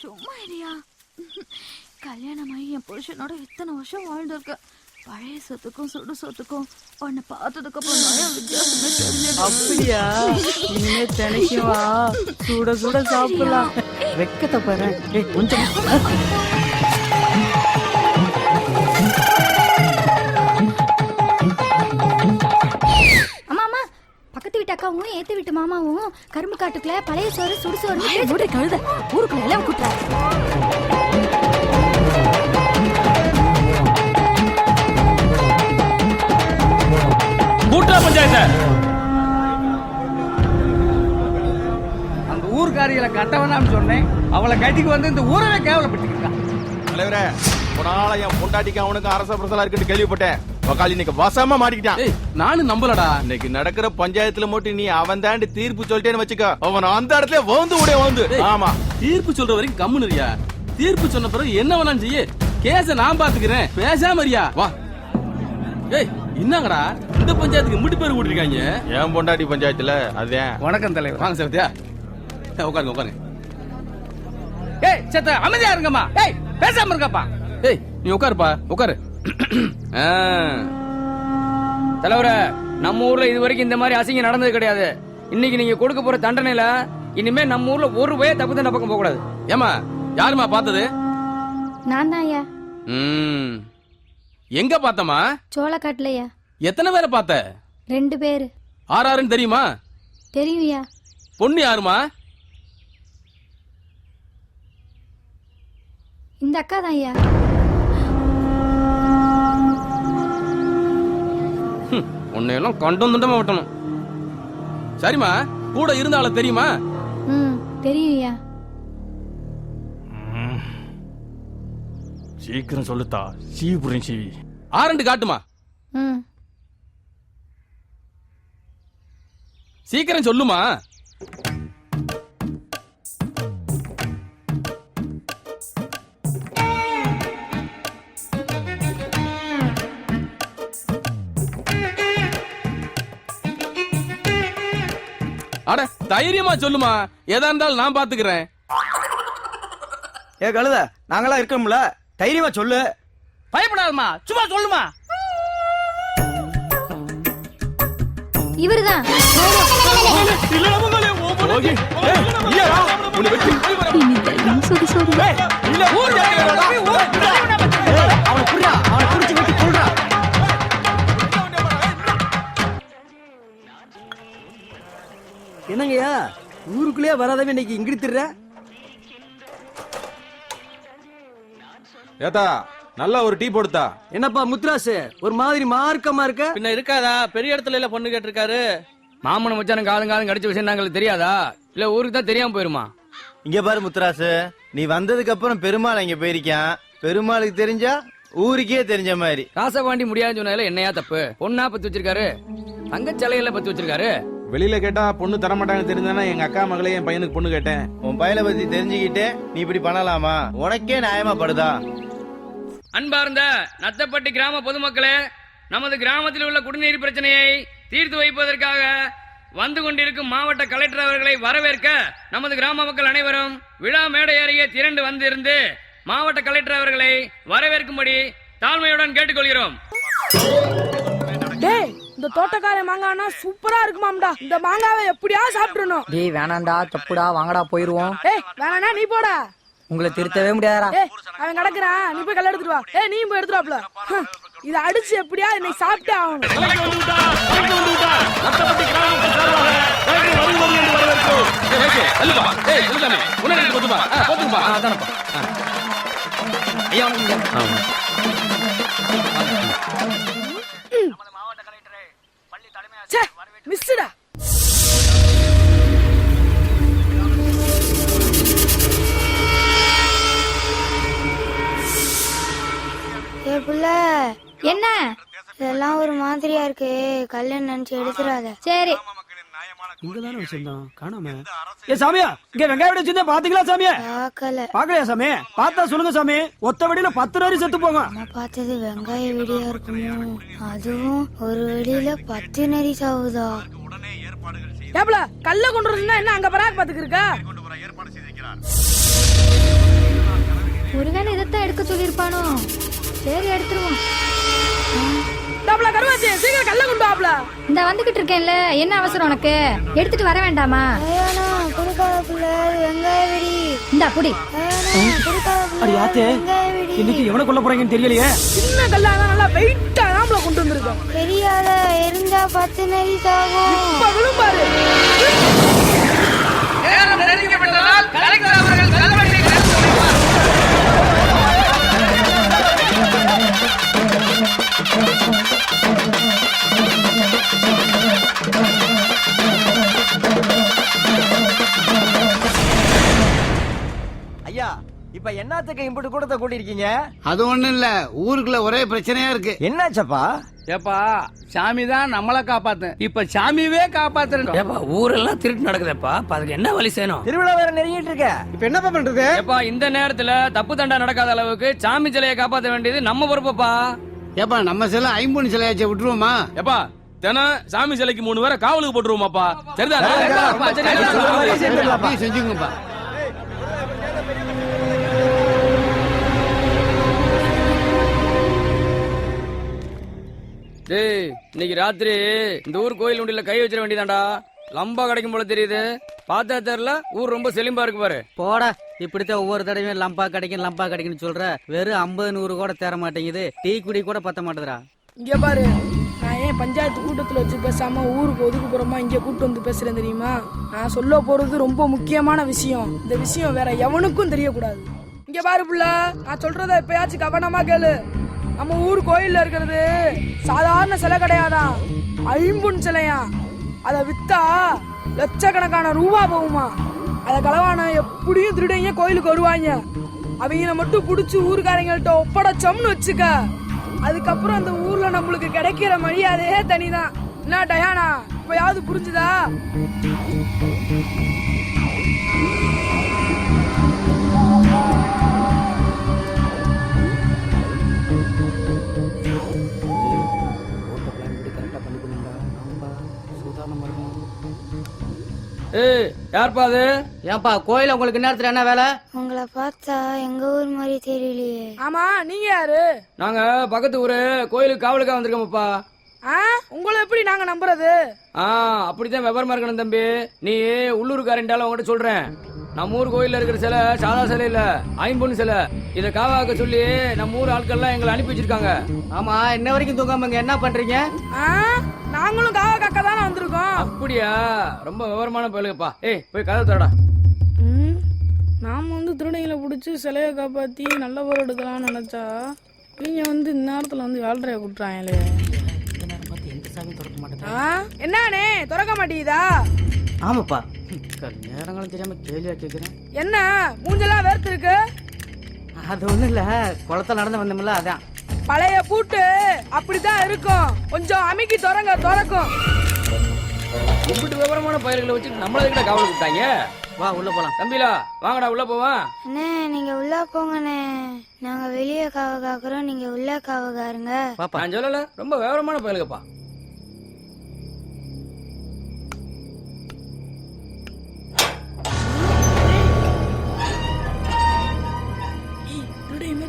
சும்மா இல்லையா? கல்யாணமாயி என் புருஷனோட இத்தனை வருஷம் வாழ்ந்திருக்க. பழைய சொத்துக்கும் சுடு சொத்துக்கும் உன்னை பார்த்ததுக்கு அப்புறம் நிறைய வித்தியாசமே தெரிஞ்சது. அப்படியா? இனிமே தினைக்கும் வா, சுட சுட சாப்பிடலாம். வெக்கத்தை பாரு. கொஞ்சம் அம்மா, பக்கத்து வீட்டு அக்காவும் ஏத்து வீட்டு மாமாவும் கரும்பு காட்டுக்குள்ள பழைய சோறு சுடு சோறு கழுத ஊருக்குள்ள எல்லாம் கூட்டுறாரு. பஞ்சாயத்து அந்த ஊர்காரிகளை கட்டவனான்னு சொன்னேன். அவளை கட்டிக்கு வந்து இந்த ஊரவே கேவலப்பட்டுருக்கான். தலைவரே, போனால என் பொண்டாட்டிக்கு அவனுக்கு அரச பிரசலா இருக்குன்னு கேள்விப்பட்டேன். வக்காலி இன்னைக்கு வசமா மாட்டிக்கிட்டான். நானும் நம்பலடா. இன்னைக்கு நடக்கிற பஞ்சாயத்துல மட்டும் நீ அவன் தாண்டி தீர்ப்பு சொல்லிட்டேன்னு வச்சுக்க, அவன் அந்த இடத்துல வந்து ஆமா தீர்ப்பு சொல்ற வரைக்கும் கம்முனுரியா. தீர்ப்பு சொன்ன பிறகு என்ன வேணாலும் செய்ய. கேஸ நான் பாத்துக்கிறேன், பேசாமரியா. வா. ஏய், என்னங்கடா இந்த பஞ்சாயத்துக்கு முடி பேர் கூட்டிருக்காங்க? என் பொண்டாட்டி பஞ்சாயத்துல. அதேன். வணக்கம் தலைவர். வாங்க சத்யா, உட்காருங்க உட்காருங்க. ஏய் சத்த அமைதியா இருங்கம்மா. ஏய் பேசாம இருங்கப்பா. ஏய் நீ உட்காருப்பா, உட்காரு. தலைவர, நம்ம ஊர்ல இது வரைக்கும் இந்த மாதிரி அசிங்கம் நடந்தது கிடையாது. இன்னைக்கு நீங்க கொடுக்க போற தண்டனையில இனிமே நம்ம ஊர்ல ஒரு வய தப்பு தண்டை பக்கம் போக கூடாது. ஏமா யாருமா பார்த்தது? நான் தான் ஐயா. எங்க பார்த்தமா? சோளக்காட்டுலயா. எத்தனை பேரை பார்த்த? 2 பேரு. ஆறாருன்னு தெரியுமா? தெரியுயா. பொண்ணு யாருமா? இந்த அக்கா தான் ஐயா. உன்னையெல்லாம் கண்டும் துண்டமா விட்டணும். சரிம்மா, கூட இருந்தால தெரியுமா? தெரியுயா. சீக்கிரம் சொல்லுத்தா. சீபுரின் சீவி ஆரண்டு காட்டுமா. சீக்கிரம் சொல்லுமா. அட தைரியமா சொல்லுமா. எதா இருந்தாலும் நான் பாத்துக்கிறேன். ஏ கழுத, நாங்களா இருக்கோம்ல, தைரியமா சொல்லு. பயப்படாதம்மா, சும்மா சொல்லுமா. இவருதான். என்னங்கய்யா, ஊருக்குள்ளே வராதவன் இன்னைக்கு இங்கிட்டு ஏத்தா நல்லா ஒரு டீ போடுத்தா. என்னப்பா முத்துராசு, ஒரு மாதிரி மார்க்கமா இருக்க? பின்ன இருக்காதா? பெரிய இடத்துல இல்ல பொண்ணு கேட்டிருக்காரு. மாமன மச்சான் காலம் கடிச்ச விஷயம் நாங்களுக்கு தெரியாதா? இல்ல ஊருக்கு தான் தெரியாம போயிருமா? இங்க பாரு முத்துராசு, நீ வந்ததுக்கு அப்புறம் பெருமாள் இங்க போயிருக்கான். பெருமாளுக்கு தெரிஞ்சா ஊருக்கே தெரிஞ்ச மாதிரி. ராசபாண்டி முடியாதுன்னு சொன்னதுல என்னையா தப்பு? பொண்ணா பத்து வச்சிருக்காரு, தங்க சிலையில பத்து வச்சிருக்காரு. வெளியில கேட்டா பொண்ணு தரமாட்டாங்கன்னு தெரிஞ்சானா எங்க அக்கா மகளே என் பையனுக்கு பொண்ணு கேட்டேன். உன் பையனை பத்தி தெரிஞ்சுக்கிட்டு நீ இப்படி பண்ணலாமா? உனக்கே நியாயமா படுதா? அன்பார்ந்த நத்தப்பட்டி கிராம பொதுமக்களே, நமது கிராமத்தில் உள்ள குடிநீர் பிரச்சனையை தீர்த்து வைப்பதற்காக வந்து கொண்டிருக்கும் மாவட்ட கலெக்டர் அவர்களை வரவேற்க நமது கிராம மக்கள் அனைவரும் விழா மேடை அருகே திரண்டு வந்திருந்து மாவட்ட கலெக்டர் அவர்களை வரவேற்கும்படி தாழ்மையுடன் கேட்டுக்கொள்கிறோம். இந்த தோட்டக்கார மாங்கானா சூப்பரா இருக்குமாம்டா. இந்த மாங்காவை எப்படியா சாப்பிடணும். டேய் வேணாண்டா, தப்புடா, வாங்கடா போயிருவோம். ஏய் வேணாண்ணா, நீ போடா. உங்களை திருத்தவே முடியாதா? ஏய் அவன் கிடக்குறான், நீ போய் கல்ல எடுத்துட்டு வா. ஏய் நீ போய் எடுத்துடாப்ல. இத அடிச்சு எப்படியா இன்னைக்கு சாப்பிட்டே ஆகணும். மிஸ்டா என்ன இதெல்லாம் ஒரு மாதிரியா இருக்கு. கல்யாணம் நினைச்சு எடுத்துறாத. சரி. இங்கதானே வச்சிருந்தோம், காணாம. ஏ சாமியா, இங்க வெங்காய வெடி வச்சிருந்தா பாத்தீங்களா சாமியா? பாக்கலையா சாமி? பார்த்தா சொல்லுங்க சாமி. ஒத்த வெடியில 10 நரி செத்து போங்க. நான் பார்த்தது வெங்காய வெடியா இருக்குமோ? அதுவும் ஒரு வெடியில 10 நரி சாவுதா? ஏப்ல கல்ல கொண்டு வரணும்னா என்ன அங்க பராக் பாத்துக்கு இருக்கா? எடுக்க சொல்லிருப்பானோ? சரி எடுத்துருவோம். டாப்ல கருவாச்சி சீக்கிரம் கல்ல கொண்டு வாப்ல. இந்த வந்துகிட்டு இருக்கேன்ல, என்ன அவசரம் உனக்கு? எடுத்துட்டு வர வேண்டாமா? இந்தா புடி. அடி ஆத்தே, இன்னைக்கு எவனை கொல்ல போறாங்கன்னு தெரியலையே. சின்ன கல்லா நல்லா வெயிட்டா நாமல கொண்டு வந்திருக்கோம். தெரியாத எரிஞ்சா 10 நெறி சாகும். இப்ப விழும் பாரு. நேரம் நெருங்கிவிட்டதால் கலெக்டர் அவர்கள் கல்வெட்டை திறந்து வைப்பார். ஐயா, இப்ப என்னத்துக்கு இம்புட்டு கூட்டத்தை கூட்டிருக்கீங்க? அது ஒண்ணும் இல்ல, ஊருக்குள்ள ஒரே பிரச்சனையா இருக்கு. என்னாச்சப்பா? ஏப்பா சாமி தான் நம்மள காப்பாத்து, இப்ப சாமியவே காப்பாத்துறேன். ஏப்பா ஊரெல்லாம் திருட்டு நடக்குதுப்பா, அதுக்கு என்ன வழி செய்யணும்? திருவிழா வேற நெருங்கிட்டு இருக்க, இப்ப என்னப்பா பண்றது? ஏப்பா இந்த நேரத்துல தப்பு தண்டா நடக்காத அளவுக்கு சாமி சிலையை காப்பாற்ற வேண்டியது நம்ம பொறுப்பப்பா. ஏப்பா நம்ம சிலை ஐம்பொன் சிலையாச்சே, விட்டுருவோமா? ஏப்பா தினம் சாமி சிலைக்கு 3 பேரை காவலுக்கு போட்டுருவோமாப்பா? சரிதான். அப்படியே செஞ்சுங்கப்பா. டேய் இன்னைக்கு ராத்திரி இந்த ஊர் கோயில் உண்டில கை வச்சிட வேண்டியதாண்டா. லம்பா கிடைக்கும் போல தெரியுது. பார்த்தா தெரியல, ஊர் ரொம்ப செழிம்பா இருக்கு பாரு. போடா, இப்படித்தான் ஒவ்வொரு தடவையும் லம்பா கிடைக்குன்னு சொல்ற. வெறும் 50-100 கூட தேர மாட்டேங்குது. டீ குடி கூட பத்த மாட்டேதுடா. இங்க பாரு, நான் ஏன் பஞ்சாயத்து கூட்டத்துல வச்சு பேசாம ஊருக்கு ஒதுக்குப்புறமா இங்க கூட்டு வந்து பேசுறேன் தெரியுமா? நான் சொல்ல போறது ரொம்ப முக்கியமான விஷயம். இந்த விஷயம் வேற எவனுக்கும் தெரியக்கூடாது. இங்க பாரு புள்ள, நான் சொல்றத எப்பயாச்சும் கவனமா கேளு. நம்ம ஊர் கோயில்ல இருக்கிறது சாதாரண சிலை கிடையாதான், ஐம்பொன் சிலையா. அதை வித்தா லட்சக்கணக்கான ரூபா போகுமா. அதை களவான எப்படியும் திருடங்க கோயிலுக்கு வருவாங்க. அவங்கள மட்டும் புடிச்சு ஊருக்காரங்கள்ட்ட ஒப்படைச்சோம்னு வச்சுக்க, அதுக்கப்புறம் அந்த ஊர்ல நம்மளுக்கு கிடைக்கிற மரியாதையே தனிதான். என்ன டயானா, இப்பயாவது புரிஞ்சுதா? ஏய் யார்ப்பா அது? ஏன்பா கோயில உங்களுக்கு நேரத்துல என்ன வேலை? உங்களை பார்த்தா எங்க ஊர் மாதிரி தெரியலையே. ஆமா, நீங்க யாரு? நாங்க பக்கத்து ஊரு கோயிலுக்கு காவலுக்கா வந்திருக்கோம்ப்பா. உங்களை எப்படி நாங்க நம்புறது? அப்படித்தான் விவரமா இருக்கணும் தம்பி. நீ உள்ளூர்காரண்டால உங்ககிட்ட சொல்றேன். நம்ம ஊர் கோயில்ல இருக்கிற சிலை சாதா சிலை இல்ல, ஐம்பொன் சிலை. இத காவாக்க சொல்லி நம்ம ஊர் ஆட்கள்லாம் எங்களை அனுப்பி வச்சிருக்காங்க. ஆமா, இன்ன வரைக்கும் தூங்காம இங்க என்ன பண்றீங்க? நாங்களும் காவா காக்கா தானே வந்திருக்கோம். அப்படியா? ரொம்ப விவரமான பயலுப்பா. ஏய் போய் கதை தரடா. நாம வந்து திருடங்களை பிடிச்சி சிலையை காப்பாத்தி நல்ல பொருள் எடுக்கலாம்னு நினைச்சா நீங்க வந்து இந்நேரத்துல வந்து வேல்றைய கூட்டுறாங்களே. என்னே திறக்க மாட்டீதா? ஆமாப்பா, நேரங்களும் தெரியாம கேள்வியா கேக்குறேன். என்ன மூஞ்செல்லாம் வேர்த்து இருக்கு? அது ஒண்ணு இல்ல, குளத்துல நடந்து வந்தோம்ல அதான். பழைய பூட்டு அப்படிதான் இருக்கும், கொஞ்சம் அமைக்கி திறக்கும். இப்படி விவரமான பயல்களை வச்சு நம்மள கிட்ட காவல் கூப்பிட்டாங்க. வா உள்ள போலாம். தம்பிலா வாங்கடா உள்ள போவான். அண்ணே நீங்க உள்ள போங்கண்ணே, நாங்க வெளியே காவ காக்குறோம், நீங்க உள்ள காவ காருங்க. நான் சொல்லல, ரொம்ப விவரமான பயலுங்கப்பா.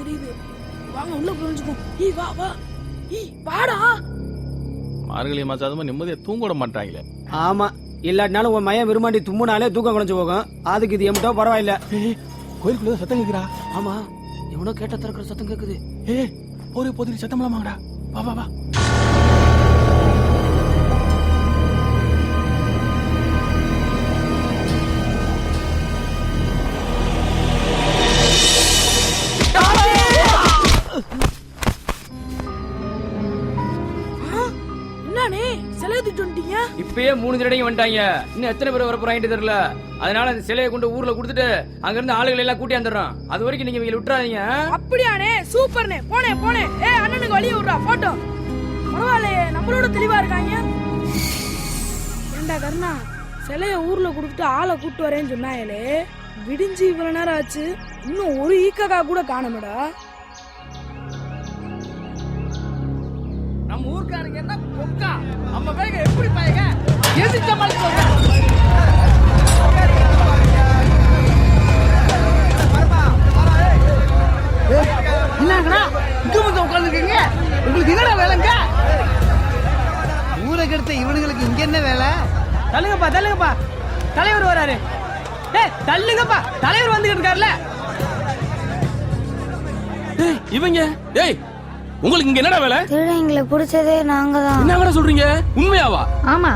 தெரியுது, வாங்க உள்ள புரிஞ்சுக்கும். வா வா, வாடா. மார்கழி மாசம் அதுமா நிம்மதியா தூங்க விட மாட்டாங்களே. ஆமா, இல்லாட்டினாலும் உன் மையம் விரும்பாண்டி தும்முனாலே தூக்கம் குறைஞ்சு போகும். அதுக்கு இது எம்ட்டோ பரவாயில்ல. கோயிலுக்குள்ள சத்தம் கேக்குறா. ஆமா, எவனோ கேட்ட திறக்கிற சத்தம் கேக்குது. ஒரு பொது சத்தம் வாங்கடா. வா வா வா. என்னே சிலை தூக்கிட்டு வந்துட்டீங்க? இப்பயே 3 திருடையும் வந்துட்டாங்க. இன்னும் எத்தனை பேர் வர போறாங்கன்னு தெரியல. அதனால அந்த சிலையை கொண்டு ஊர்ல கொடுத்துட்டு அங்க இருந்து ஆளுகளை எல்லாம் கூட்டி வந்துடுறோம். அது வரைக்கும் நீங்க இவங்களை விட்டுறாதீங்க. அப்படியானே, சூப்பர்னே. போனே அண்ணனுக்கு வழிய விடுறா போட்டோ. பரவாயில்லையே, நம்மளோட தெளிவா இருக்காங்க. ஏண்டா கர்ணா, சிலைய ஊர்ல கொடுத்துட்டு ஆளை கூட்டு வரேன்னு சொன்னாங்களே, விடிஞ்சு இவ்வளவு நேரம் ஆச்சு, இன்னும் ஒரு ஈக்கக்கா கூட காணமேடா. நம்ம ஊர்க்காரங்க என்ன பொக்கா, நம்ம பேக எப்படி பாயங்க எதிர்த்த மாதிரி சொல்றாங்க. உங்களுக்கு என்னடா வேலைங்க? ஊரை கெடுத்த இவனுங்களுக்கு இங்க என்ன வேலை? தள்ளுங்கப்பா தள்ளுங்கப்பா, தலைவர் வராரு. டேய் தள்ளுங்கப்பா, தலைவர் வந்துகிட்டு இருக்காருல. டேய் இவங்க, டேய் உங்களுக்கு இங்க என்னடா வேலை? திருடங்களை பிடிச்சதே நாங்க தான். என்னங்கடா சொல்றீங்க? உண்மையாவா? ஆமா.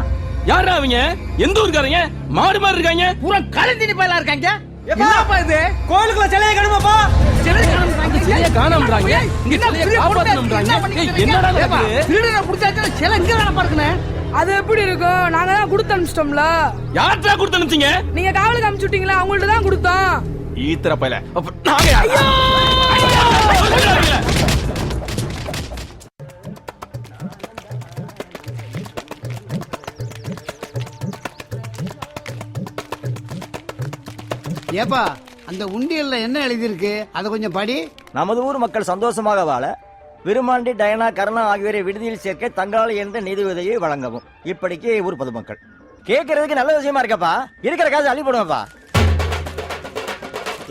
யாரா அவங்க? எந்த ஊருக்காரங்க? மாடு மாதிரி இருக்காங்க. பூரா கலந்தினி பயலா இருக்காங்க. என்னப்பா இது? கோயிலுக்குள்ள சிலையை கணுமாப்பா. சிலையை காணோம்ன்றாங்க. இங்க சிலையை காப்பாத்தணும்ன்றாங்க. ஏய் என்னடா நடக்குது? திருடனை புடிச்சாச்சு சிலை இங்க தான பாருங்கண்ணே. அது எப்படி இருக்கும்? நாங்க தான் கொடுத்து அனுப்பிச்சிட்டோம்ல. யார்ட்டா கொடுத்து அனுப்பிச்சீங்க? நீங்க காவலுக்கு அனுப்பிச்சுட்டீங்களா? அவங்கள்ட்ட தான் கொடுத்தோம். ஈத்திர பையல அப்ப நாங்க யாரு? ஏப்பா அந்த உண்டியல்ல என்ன எழுதியிருக்கு அதை கொஞ்சம் படி. நமது ஊர் மக்கள் சந்தோஷமாக வாழ விருமாண்டி, டயனா, கருணா ஆகியோரை விடுதியில் சேர்க்க தங்களால் என்ற நிதி உதவியை வழங்கவும். இப்படிக்கு ஊர் பொதுமக்கள். கேட்கறதுக்கு நல்ல விஷயமா இருக்கப்பா. இருக்கிற காசு அள்ளி போடுங்கப்பா.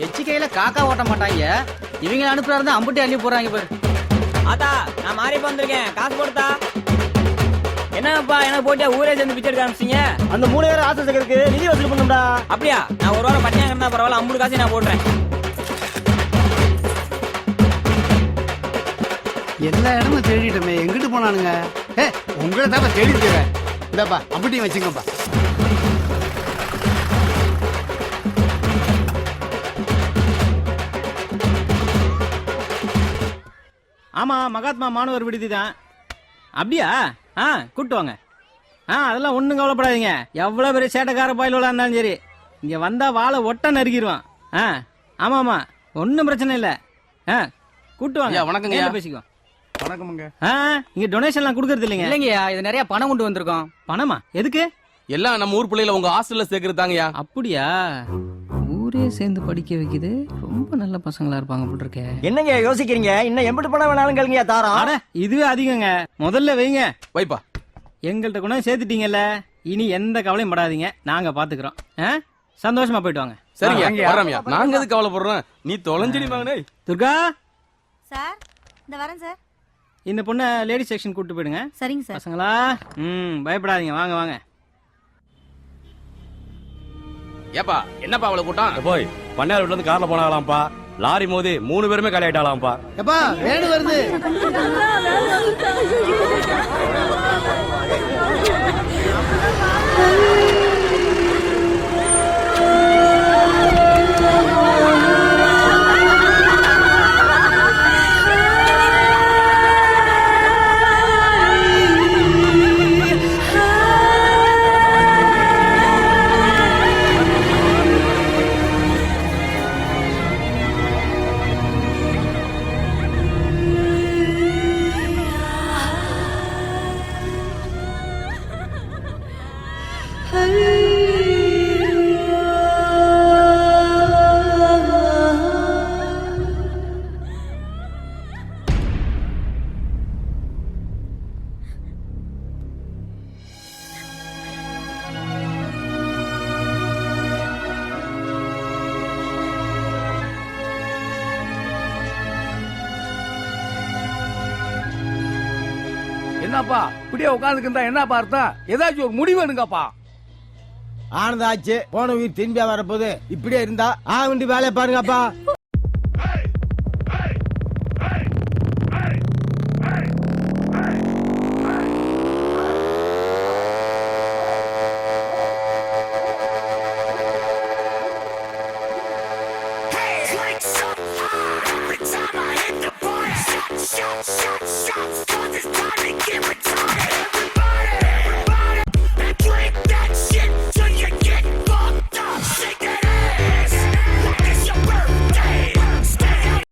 எச்சிக்கையில காக்கா ஓட்ட மாட்டாங்க. இவங்க அனுப்புறாரு அம்புட்டி அள்ளி போறாங்க பாரு. ஆத்தா நான் மாறி வந்திருக்கேன், காசு போடுதா. என்னப்பா எனக்கு போட்டியா ஊரே சேர்ந்து பிச்சை எடுக்க ஆரம்பிச்சீங்க? அந்த 3 பேர் ஆசிரியருக்கு நிதி வசூல் பண்ணும்டா. அப்படியா? நான் ஒரு வாரம் பட்டியா இருந்தா பரவாயில்ல, 50 காசு நான் போடுறேன். எல்லா இடமும் தேடிட்டோமே, எங்கிட்டு போனானுங்க? உங்களை தான் தேடிட்டு. இந்தாப்பா அம்புட்டியும் வச்சுங்கப்பா. ஆமா, மகாத்மா மாணவர் விடுதி தான். அப்படியா? கூட்டு வாங்க. அதெல்லாம் ஒண்ணும் கவலைப்படாதீங்க. எவ்வளவு பெரிய சேட்டக்கார பாயிலோட இருந்தாலும் சரி, இங்க வந்தா வாழை ஒட்ட நறுக்கிடுவான். ஆமா ஆமா, ஒன்னும் பிரச்சனை இல்ல. கூட்டு வாங்க. வணக்கங்க. பேசிக்கோ. வணக்கமுங்க. இங்க டொனேஷன்லாம் கொடுக்கறது இல்லைங்க. இல்லைங்கய்யா, இது நிறைய பணம் கொண்டு வந்திருக்கோம். பணமா? எதுக்கு? எல்லாம் நம்ம ஊர் பிள்ளைகளை உங்க ஹாஸ்டல்ல சேர்க்கறதாங்கயா. அப்படியா? ஊரே சேர்ந்து படிக்க வைக்குது. ரொம்ப நல்ல பசங்களா இருப்பாங்க போல இருக்கே. என்னங்க யோசிக்கிறீங்க? இன்னும் எம்பிட்டு பணம் வேணாலும் கேளுங்க தாரம். அட இதுவே அதிகங்க. முதல்ல வைங்க. வைப்பா. எங்கள்கிட்ட கொண்டு வந்து சேர்த்துட்டீங்கல்ல, இனி எந்த கவலையும் படாதீங்க, நாங்க பாத்துக்கிறோம். சந்தோஷமா போயிட்டு வாங்க. சரிங்க, வர்றோம்யா. நாங்க எதுக்கு கவலைப்படுறோம்? நீ தொலைஞ்சடி மகனே. துர்கா சார், இந்த வரேன் சார். இந்த பொண்ணை லேடி செக்ஷன் கூட்டு போயிடுங்க. சரிங்க சார். பசங்களா பயப்படாதீங்க, வாங்க வாங்க. ஏப்பா என்னப்பா அவ்வளவு கூட்டம்? போய் பண்ணையார் வீட்டுல இருந்து கார்ல போனாங்களாம்ப்பா. லாரி மோதி 3 பேருமே காலி ஆயிட்டாலாம்ப்பா. எப்பா வேணு வருது. என்னப்பா இப்படியே உட்காந்துக்கிட்டா என்னப்பா அர்த்தம்? ஏதாச்சும் ஒரு முடிவு எடுங்கப்பா. ஆனதாச்சு, போன உயிர் திரும்பியா வரப்போகுது. இப்படியே இருந்தா வேலையை பாருங்கப்பா.